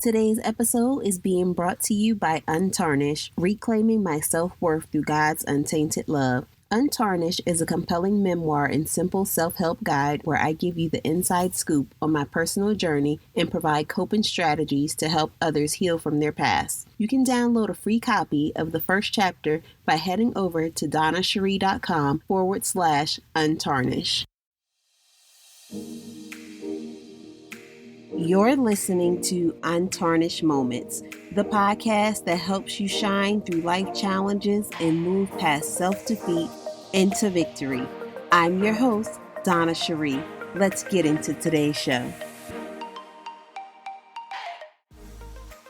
Today's episode is being brought to you by Untarnished, Reclaiming My Self-Worth Through God's Untainted Love. Untarnished is a compelling memoir and simple self-help guide where I give you the inside scoop on my personal journey and provide coping strategies to help others heal from their past. You can download a free copy of the first chapter by heading over to donnacherie.com/untarnished. You're listening to Untarnished Moments, the podcast that helps you shine through life challenges and move past self-defeat into victory. I'm your host, Donna Cherie. Let's get into today's show.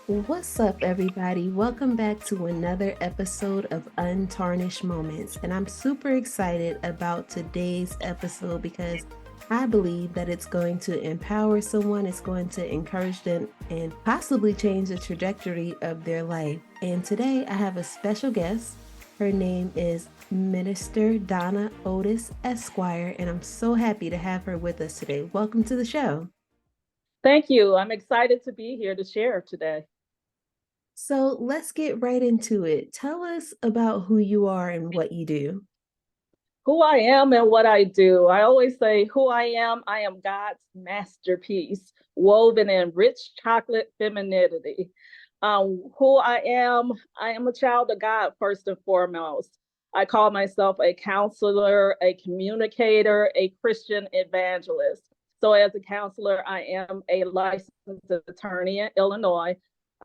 What's up, everybody? Welcome back to another episode of Untarnished Moments. And I'm super excited about today's episode because I believe that it's going to empower someone, it's going to encourage them, and possibly change the trajectory of their life. And today I have a special guest. Her name is Minister Donna Otis, Esquire, and I'm so happy to have her with us today. Welcome to the show. Thank you. I'm excited to be here to share today. So let's get right into it. Tell us about who you are and what you do. Who I am and what I do. I always say who I am God's masterpiece, woven in rich chocolate femininity. Who I am a child of God first and foremost. I call myself a counselor, a communicator, a Christian evangelist. So as a counselor, I am a licensed attorney in Illinois.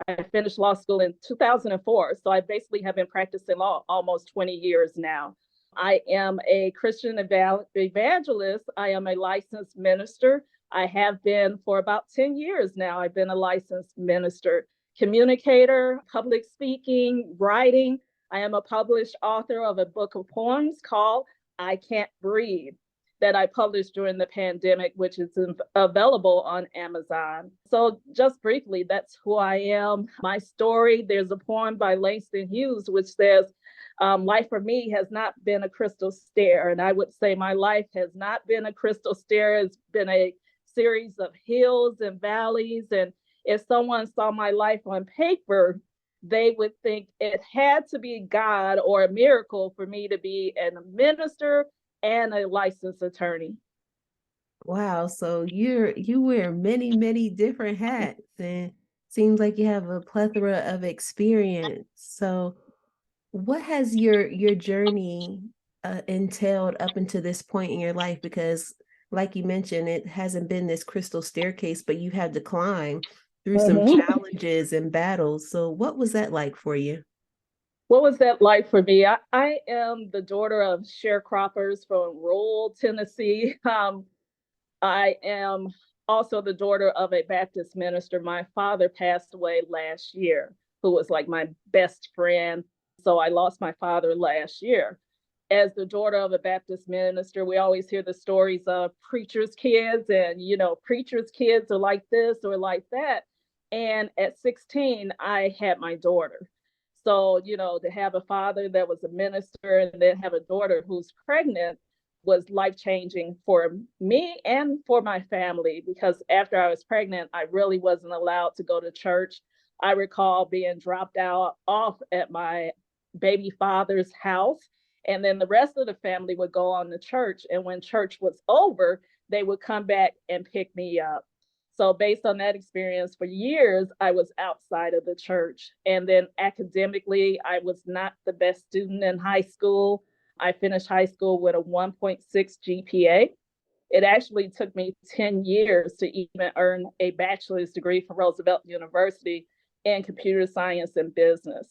I finished law school in 2004. So I basically have been practicing law almost 20 years now. I am a Christian evangelist. I am a licensed minister. I have been for about 10 years now. I've been a licensed minister, communicator, public speaking, writing. I am a published author of a book of poems called I Can't Breathe that I published during the pandemic, which is available on Amazon. So just briefly, that's who I am. My story, there's a poem by Langston Hughes, which says, life for me has not been a crystal stair. And I would say my life has not been a crystal stair. It's been a series of hills and valleys. And if someone saw my life on paper, they would think it had to be God or a miracle for me to be a minister and a licensed attorney. Wow, so you wear many different hats, and seems like you have a plethora of experience. So what has your journey entailed up until this point in your life? Because like you mentioned, it hasn't been this crystal staircase, but you had to climb through some challenges and battles. So what was that like for you? What was that like for me? I am the daughter of sharecroppers from rural Tennessee. I am also the daughter of a Baptist minister. My father passed away last year, who was like my best friend. So I lost my father last year. As the daughter of a Baptist minister, we always hear the stories of preachers' kids, and preachers' kids are like this or like that. And at 16, I had my daughter. So, to have a father that was a minister and then have a daughter who's pregnant was life-changing for me and for my family, because after I was pregnant, I really wasn't allowed to go to church. I recall being dropped off at my baby father's house, and then the rest of the family would go on to church. And when church was over, they would come back and pick me up. So based on that experience, for years, I was outside of the church. And then academically, I was not the best student in high school. I finished high school with a 1.6 GPA. It actually took me 10 years to even earn a bachelor's degree from Roosevelt University in computer science and business.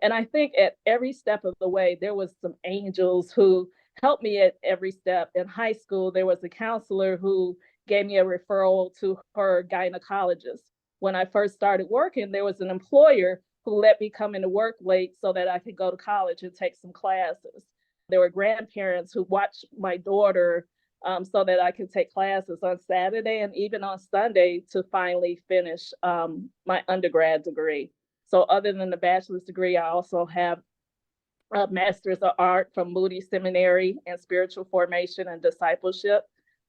And I think at every step of the way, there was some angels who helped me at every step. In high school, there was a counselor who gave me a referral to her gynecologist. When I first started working, there was an employer who let me come into work late so that I could go to college and take some classes. There were grandparents who watched my daughter so that I could take classes on Saturday and even on Sunday to finally finish my undergrad degree. So other than the bachelor's degree, I also have a master's of art from Moody Seminary in spiritual formation and discipleship.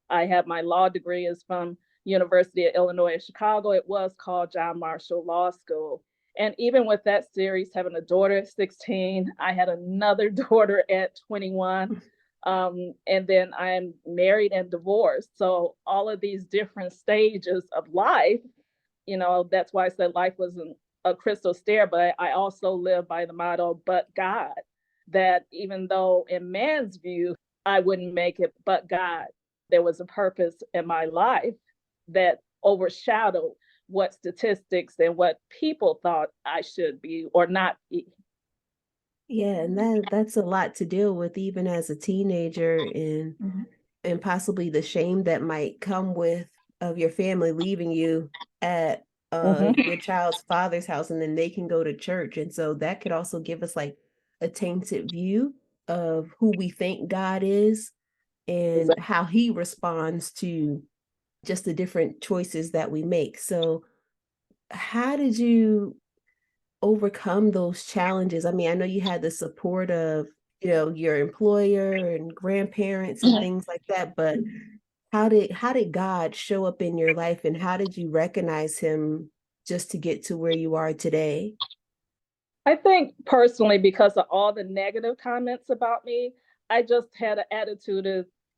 I have my law degree is from University of Illinois at Chicago. It was called John Marshall Law School. And even with that series, having a daughter at 16, I had another daughter at 21. And then I'm married and divorced. So all of these different stages of life, that's why I said life wasn't a crystal stair, but I also live by the motto, but God, that even though in man's view, I wouldn't make it, but God, there was a purpose in my life that overshadowed what statistics and what people thought I should be or not be. Yeah, and that's a lot to deal with even as a teenager, and possibly the shame that might come with of your family leaving you at your child's father's house, and then they can go to church. And so that could also give us like a tainted view of who we think God is and Exactly. how he responds to just the different choices that we make. So how did you overcome those challenges? I mean, I know you had the support of, your employer and grandparents and things like that, but how did God show up in your life, and how did you recognize him just to get to where you are today? I think personally, because of all the negative comments about me, I just had an attitude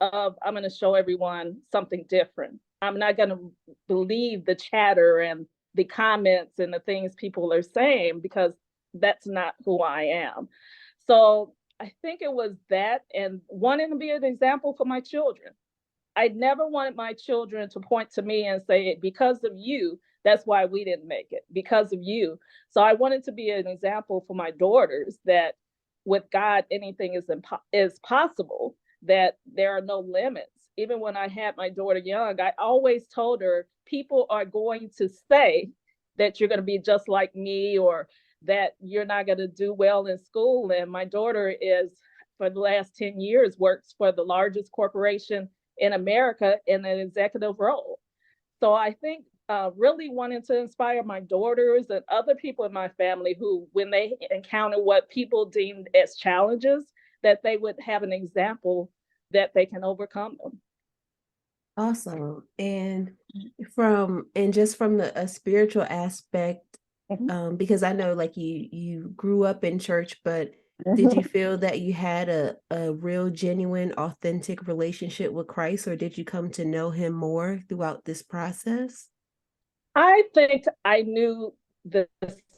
of I'm going to show everyone something different. I'm not going to believe the chatter and the comments and the things people are saying because that's not who I am. So I think it was that and wanting to be an example for my children. I never wanted my children to point to me and say, because of you, that's why we didn't make it, because of you. So I wanted to be an example for my daughters that with God, anything is possible, that there are no limits. Even when I had my daughter young, I always told her, people are going to say that you're going to be just like me or that you're not going to do well in school. And my daughter is, for the last 10 years, works for the largest corporation in America in an executive role. So I think really wanting to inspire my daughters and other people in my family who, when they encounter what people deemed as challenges, that they would have an example that they can overcome them. Awesome. And just from a spiritual aspect, because I know like you grew up in church, but did you feel that you had a real genuine authentic relationship with Christ, or did you come to know him more throughout this process? I think I knew the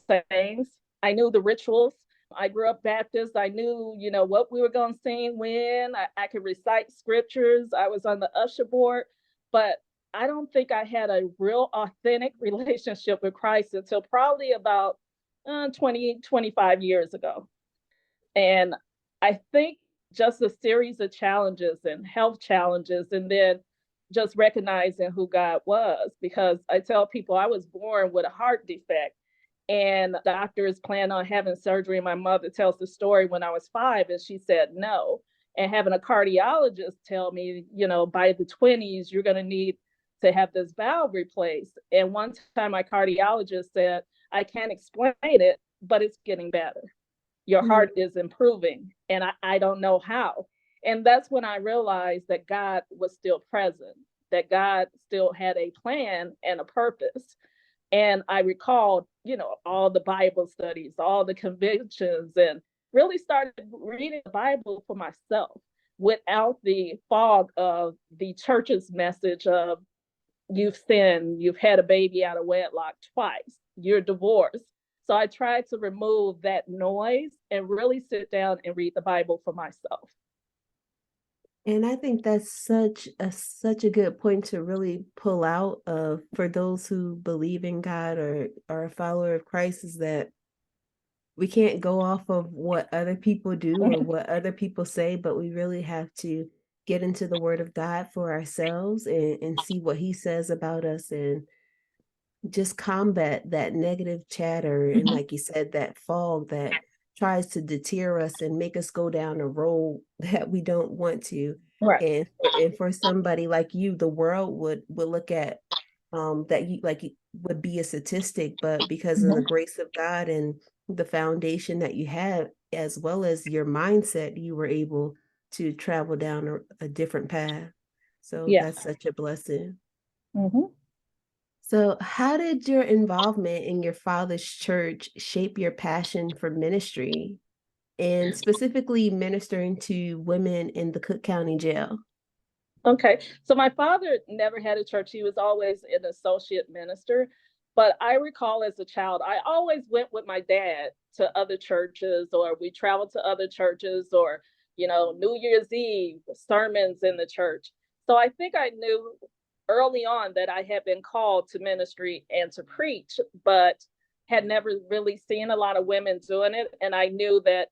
sayings, I knew the rituals. I grew up Baptist. I knew, what we were going to sing when. I could recite scriptures. I was on the usher board, but I don't think I had a real authentic relationship with Christ until probably about 20, 25 years ago. And I think just a series of challenges and health challenges, and then just recognizing who God was. Because I tell people I was born with a heart defect, and doctors plan on having surgery. My mother tells the story when I was 5, and she said no. And having a cardiologist tell me, by the 20s, you're going to need to have this valve replaced. And one time, my cardiologist said, I can't explain it, but it's getting better. Your heart is improving, and I don't know how. And that's when I realized that God was still present, that God still had a plan and a purpose. And I recalled, all the Bible studies, all the convictions, and really started reading the Bible for myself without the fog of the church's message of you've sinned, you've had a baby out of wedlock twice, you're divorced. So I tried to remove that noise and really sit down and read the Bible for myself. And I think that's such a good point to really pull out of for those who believe in God or are a follower of Christ, is that we can't go off of what other people do or what other people say, but we really have to get into the word of God for ourselves and see what he says about us, and just combat that negative chatter and, like you said, that fog that tries to deter us and make us go down a road that we don't want to. Right. And for somebody like you, the world would look at that you like would be a statistic, but because of the grace of God and the foundation that you have, as well as your mindset, you were able to travel down a different path. So Yeah. that's such a blessing. Mm-hmm. So, how did your involvement in your father's church shape your passion for ministry and specifically ministering to women in the Cook County Jail? Okay. So my father never had a church. He was always an associate minister. But I recall as a child, I always went with my dad to other churches, or we traveled to other churches, or, New Year's Eve sermons in the church. So I think I knew early on that I had been called to ministry and to preach, but had never really seen a lot of women doing it. And I knew that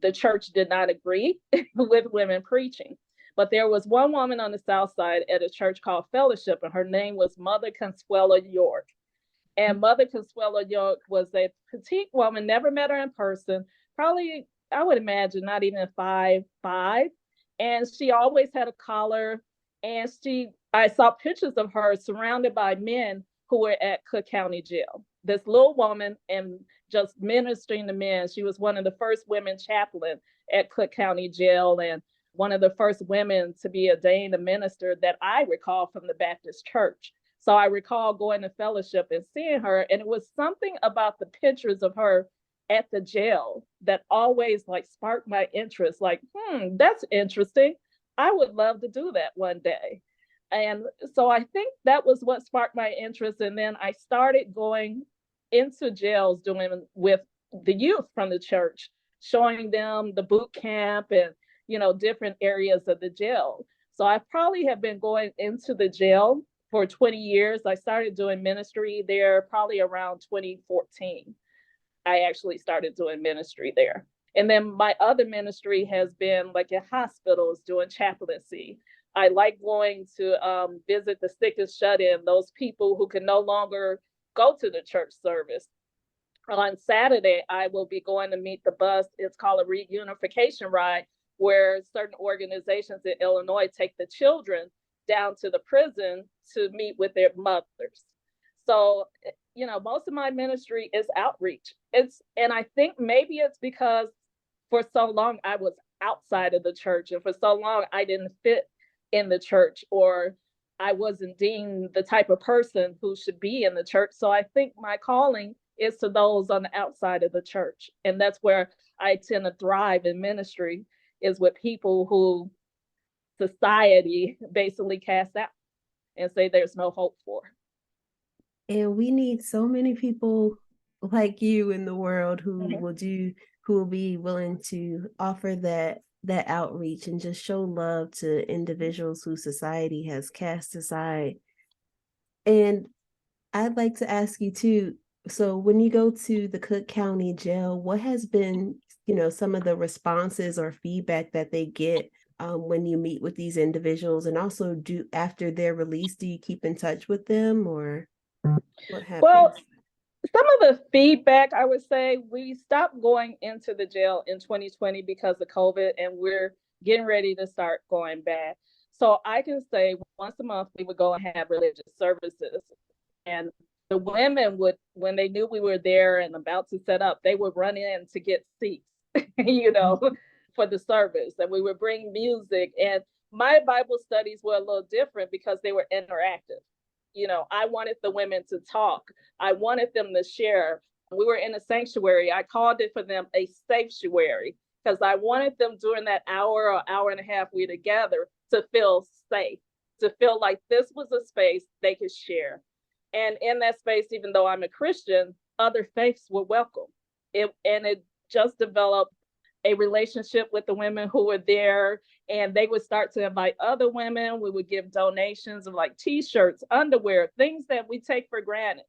the church did not agree with women preaching. But there was one woman on the South Side at a church called Fellowship, and her name was Mother Consuelo York. And Mother Consuelo York was a petite woman, never met her in person, probably, I would imagine, not even 5'5". And she always had a collar. And I saw pictures of her surrounded by men who were at Cook County Jail. This little woman and just ministering to men. She was one of the first women chaplain at Cook County Jail, and one of the first women to be ordained a minister that I recall from the Baptist church. So I recall going to fellowship and seeing her, and it was something about the pictures of her at the jail that always like sparked my interest. Like, that's interesting. I would love to do that one day. And so I think that was what sparked my interest. And then I started going into jails doing with the youth from the church, showing them the boot camp and, different areas of the jail. So I probably have been going into the jail for 20 years. I started doing ministry there probably around 2014. I actually started doing ministry there. And then my other ministry has been like in hospitals doing chaplaincy. I like going to visit the sick and shut in, those people who can no longer go to the church service. On Saturday, I will be going to meet the bus. It's called a reunification ride, where certain organizations in Illinois take the children down to the prison to meet with their mothers. So, most of my ministry is outreach. And I think maybe it's because for so long I was outside of the church, and for so long I didn't fit in the church, or I wasn't deemed the type of person who should be in the church. So I think my calling is to those on the outside of the church. And that's where I tend to thrive in ministry, is with people who society basically casts out and say there's no hope for. And we need so many people like you in the world who will be willing to offer that outreach and just show love to individuals who society has cast aside. And I'd like to ask you too, so when you go to the Cook County Jail, what has been, some of the responses or feedback that they get when you meet with these individuals? And also, after their release, do you keep in touch with them, or what happens? Well, some of the feedback, I would say, we stopped going into the jail in 2020 because of COVID, and we're getting ready to start going back. So I can say once a month we would go and have religious services. And the women would, when they knew we were there and about to set up, they would run in to get seats, for the service. And we would bring music. And my Bible studies were a little different because they were interactive. I wanted the women to talk. I wanted them to share. We were in a sanctuary. I called it for them a sanctuary because I wanted them during that hour or hour and a half we were together to feel safe, to feel like this was a space they could share. And in that space, even though I'm a Christian, other faiths were welcome. It just developed a relationship with the women who were there, and they would start to invite other women. We would give donations of like t-shirts, underwear, things that we take for granted,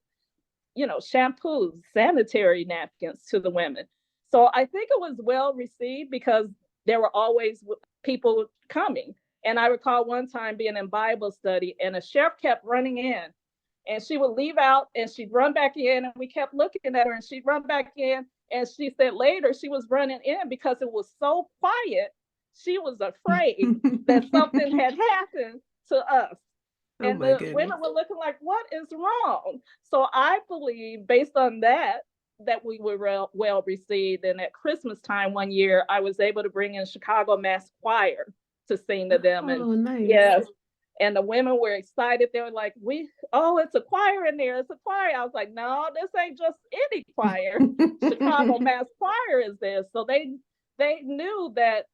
shampoos, sanitary napkins to the women. So I think it was well received because there were always people coming. And I recall one time being in Bible study and a chef kept running in, and she would leave out and she'd run back in, and we kept looking at her and she'd run back in. And she said later she was running in because it was so quiet. She was afraid that something had happened to us. Oh, And my the goodness. women were looking like, what is wrong? So I believe, based on that we were well received. And at Christmas time one year, I was able to bring in Chicago Mass Choir to sing to them. Oh, And nice. yes, And the women were excited. They were like, it's a choir in there. It's a choir. I was like, no, this ain't just any choir. Chicago Mass Choir is this. So they knew that,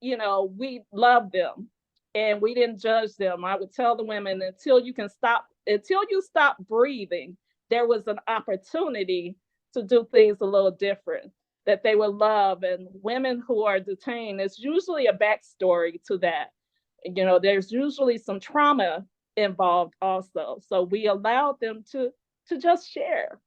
we loved them and we didn't judge them. I would tell the women, until you stop breathing, there was an opportunity to do things a little different, that they would love. And women who are detained, it's usually a backstory to that. There's usually some trauma involved also. So we allowed them to just share.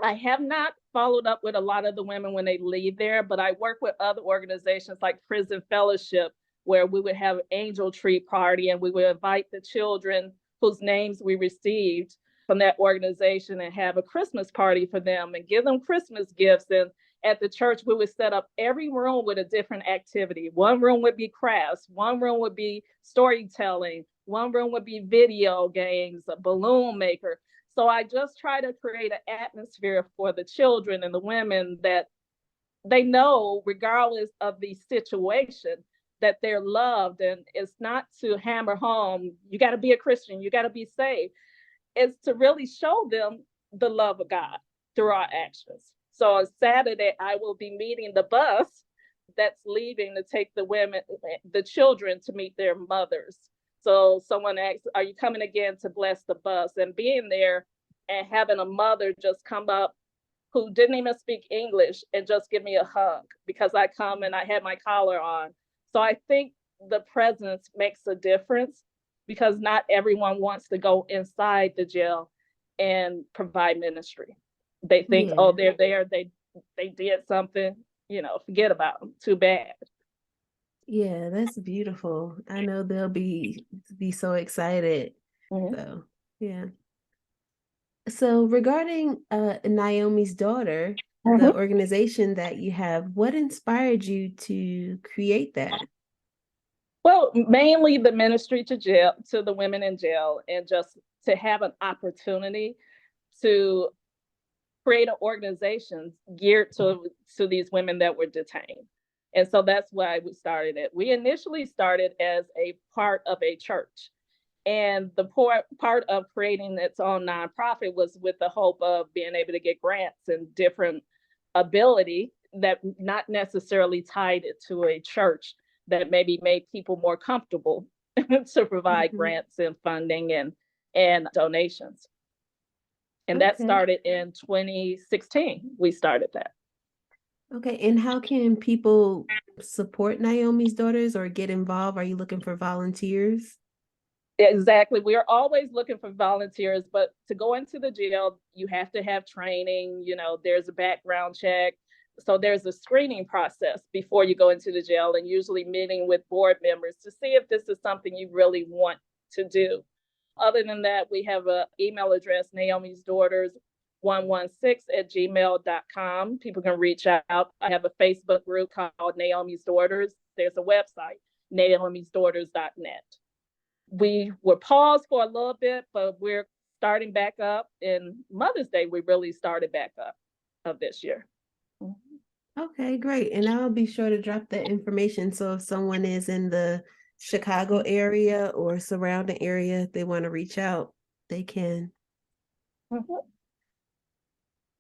I have not followed up with a lot of the women when they leave there, but I work with other organizations like Prison Fellowship, where we would have angel tree party and we would invite the children whose names we received from that organization and have a Christmas party for them and give them Christmas gifts. And at the church, we would set up every room with a different activity. One room would be crafts, one room would be storytelling, one room would be video games, a balloon maker. So I just try to create an atmosphere for the children and the women that they know, regardless of the situation, that they're loved. And it's not to hammer home, you got to be a Christian, you got to be saved. It's to really show them the love of God through our actions. So on Saturday, I will be meeting the bus that's leaving to take the children to meet their mothers. So someone asked, are you coming again to bless the bus? And being there and having a mother just come up who didn't even speak English and just give me a hug because I come and I had my collar on. So I think the presence makes a difference, because not everyone wants to go inside the jail and provide ministry. They think, oh, they're there, they did something, forget about them. Too bad. Yeah, that's beautiful. I know they'll be so excited. Mm-hmm. So, yeah. So regarding Naomi's daughter, the organization that you have, what inspired you to create that? Well, mainly the ministry to the women in jail, and just to have an opportunity to create an organization geared to these women that were detained. And so that's why we started it. We initially started as a part of a church. And the part of creating its own nonprofit was with the hope of being able to get grants and different ability that not necessarily tied it to a church, that maybe made people more comfortable to provide grants and funding and donations. And that started in 2016. We started that. Okay. And how can people support Naomi's daughters or get involved? Are you looking for volunteers? Exactly. We are always looking for volunteers, but to go into the jail, you have to have training. There's a background check. So there's a screening process before you go into the jail, and usually meeting with board members to see if this is something you really want to do. Other than that, we have an email address, Naomi's Daughters 116@gmail.com. People can reach out. I have a Facebook group called Naomi's Daughters. There's a website, naomisdaughters.net. We were paused for a little bit, but we're starting back up. In Mother's Day, we really started back up of this year. Okay, great. And I'll be sure to drop that information. So if someone is in the Chicago area or surrounding area, if they want to reach out, they can.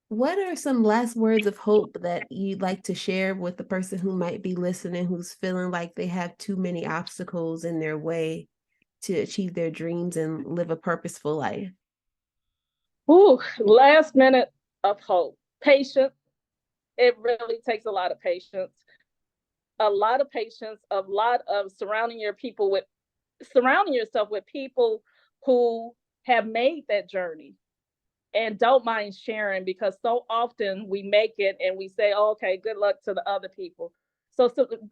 What are some last words of hope that you'd like to share with the person who might be listening, who's feeling like they have too many obstacles in their way to achieve their dreams and live a purposeful life? Ooh, last minute of hope. Patience. It really takes a lot of patience. A lot of patience, a lot of surrounding yourself with people who have made that journey and don't mind sharing, because so often we make it and we say, oh, okay, good luck to the other people. So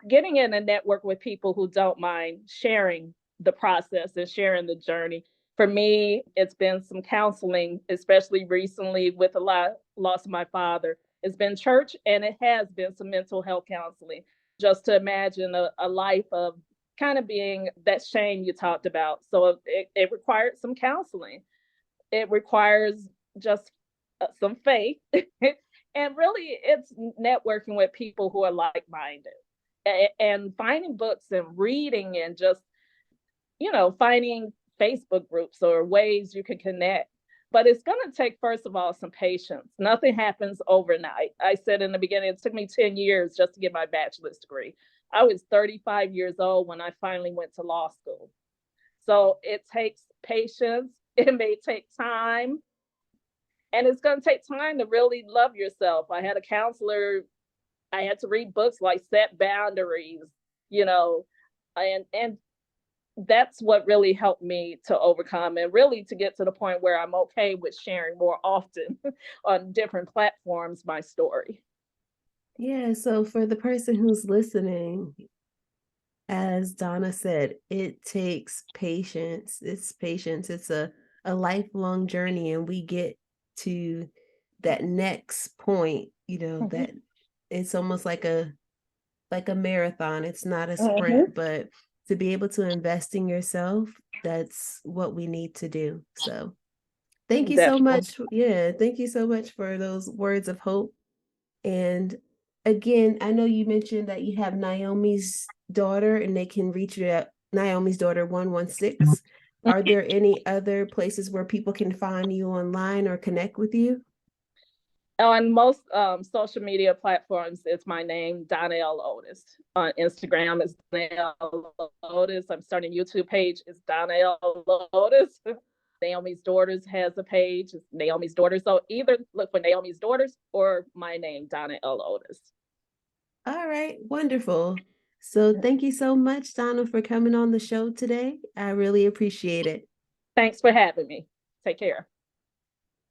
getting in a network with people who don't mind sharing the process and sharing the journey. For me, it's been some counseling, especially recently with a loss of my father. It's been church, and it has been some mental health counseling, just to imagine a life of kind of being that shame you talked about. So it required some counseling. It requires just some faith. And really, it's networking with people who are like-minded and finding books and reading and just finding Facebook groups or ways you can connect. But it's going to take, first of all, some patience. Nothing happens overnight. I said in the beginning, it took me 10 years just to get my bachelor's degree. I was 35 years old when I finally went to law school. So it takes patience. It may take time. And it's going to take time to really love yourself. I had a counselor, I had to read books like Set Boundaries, and that's what really helped me to overcome and really to get to the point where I'm okay with sharing more often on different platforms my story. Yeah, so for the person who's listening, as Donna said, it takes patience. It's patience. It's a lifelong journey, and we get to that next point, that it's almost like a marathon. It's not a sprint, but to be able to invest in yourself, that's what we need to do. So thank you so much. Yeah, thank you so much for those words of hope. And again, I know you mentioned that you have Naomi's daughter and they can reach you at Naomi's daughter 116. Are there any other places where people can find you online or connect with you? On most social media platforms, it's my name, Donna L. Otis. On Instagram, it's Donna L. Otis. I'm starting a YouTube page. It's Donna L. Otis. Naomi's Daughters has a page. It's Naomi's Daughters. So either look for Naomi's Daughters or my name, Donna L. Otis. All right, wonderful. So thank you so much, Donna, for coming on the show today. I really appreciate it. Thanks for having me. Take care.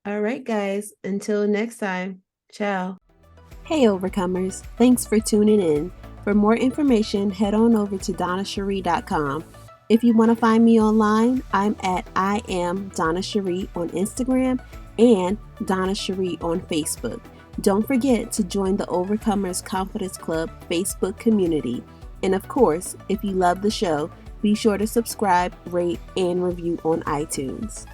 All right, guys, until next time, ciao. Hey, Overcomers. Thanks for tuning in. For more information, head on over to DonnaCherie.com. If you want to find me online, I'm at I am Donna Cherie on Instagram and Donna Cherie on Facebook. Don't forget to join the Overcomers Confidence Club Facebook community. And of course, if you love the show, be sure to subscribe, rate, and review on iTunes.